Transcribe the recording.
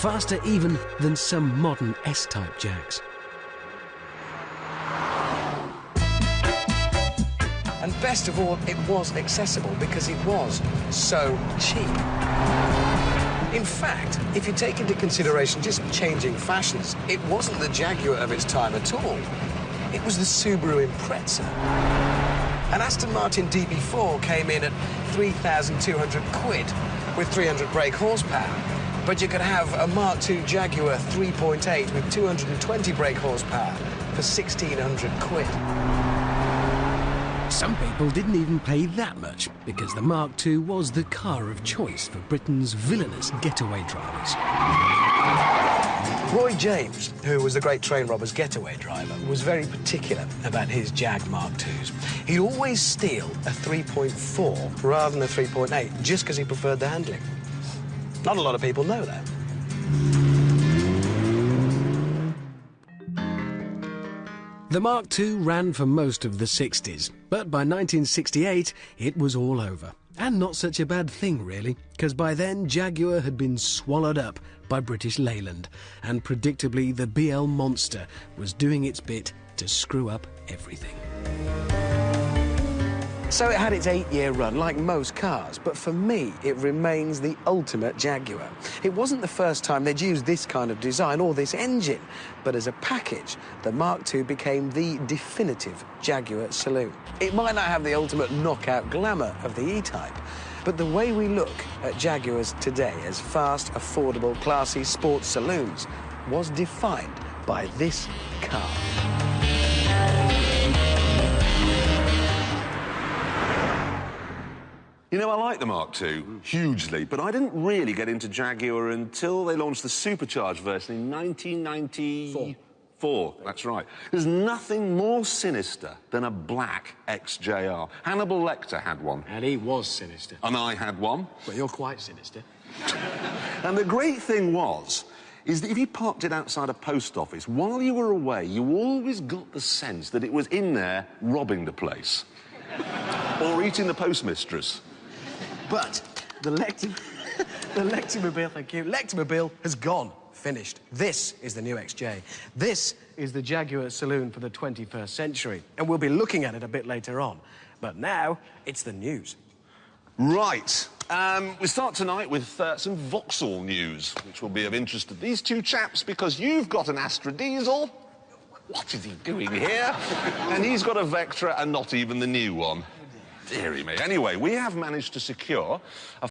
faster even than some modern S-type Jags. And best of all, it was accessible because it was so cheap. In fact, if you take into consideration just changing fashions, it wasn't the Jaguar of its time at all. It was the Subaru Impreza. An Aston Martin DB4 came in at 3,200 quid with 300 brake horsepower. But you could have a Mark II Jaguar 3.8 with 220 brake horsepower for 1,600 quid. Some people didn't even pay that much because the Mark II was the car of choice for Britain's villainous getaway drivers. Roy James, who was the great train robbers getaway driver, was very particular about his Jag Mark IIs. He'd always steal a 3.4 rather than a 3.8 just because he preferred the handling. Not a lot of people know that. The Mark II ran for most of the 60s, but by 1968 it was all over. And not such a bad thing, really, because by then Jaguar had been swallowed up by British Leyland, and predictably the BL monster was doing its bit to screw up everything. So it had its 8-year run, like most cars, but for me, it remains the ultimate Jaguar. It wasn't the first time they'd used this kind of design or this engine, but as a package, the Mark II became the definitive Jaguar saloon. It might not have the ultimate knockout glamour of the E-Type, but the way we look at Jaguars today as fast, affordable, classy sports saloons was defined by this car. You know, I like the Mark II hugely, but I didn't really get into Jaguar until they launched the supercharged version in 1994. That's right. There's nothing more sinister than a black XJR. Hannibal Lecter had one. And he was sinister. And I had one. Well, you're quite sinister. And the great thing is that if you parked it outside a post office, while you were away, you always got the sense that it was in there robbing the place. Or eating the postmistress. But the Lectimobile, thank you, Lectimobile has gone, finished. This is the new XJ. This is the Jaguar saloon for the 21st century, and we'll be looking at it a bit later on. But now, it's the news. Right. We start tonight with some Vauxhall news, which will be of interest to these two chaps, because you've got an Astra Diesel. What is he doing here? And he's got a Vectra and not even the new one. Deary me. Anyway, we have managed to secure a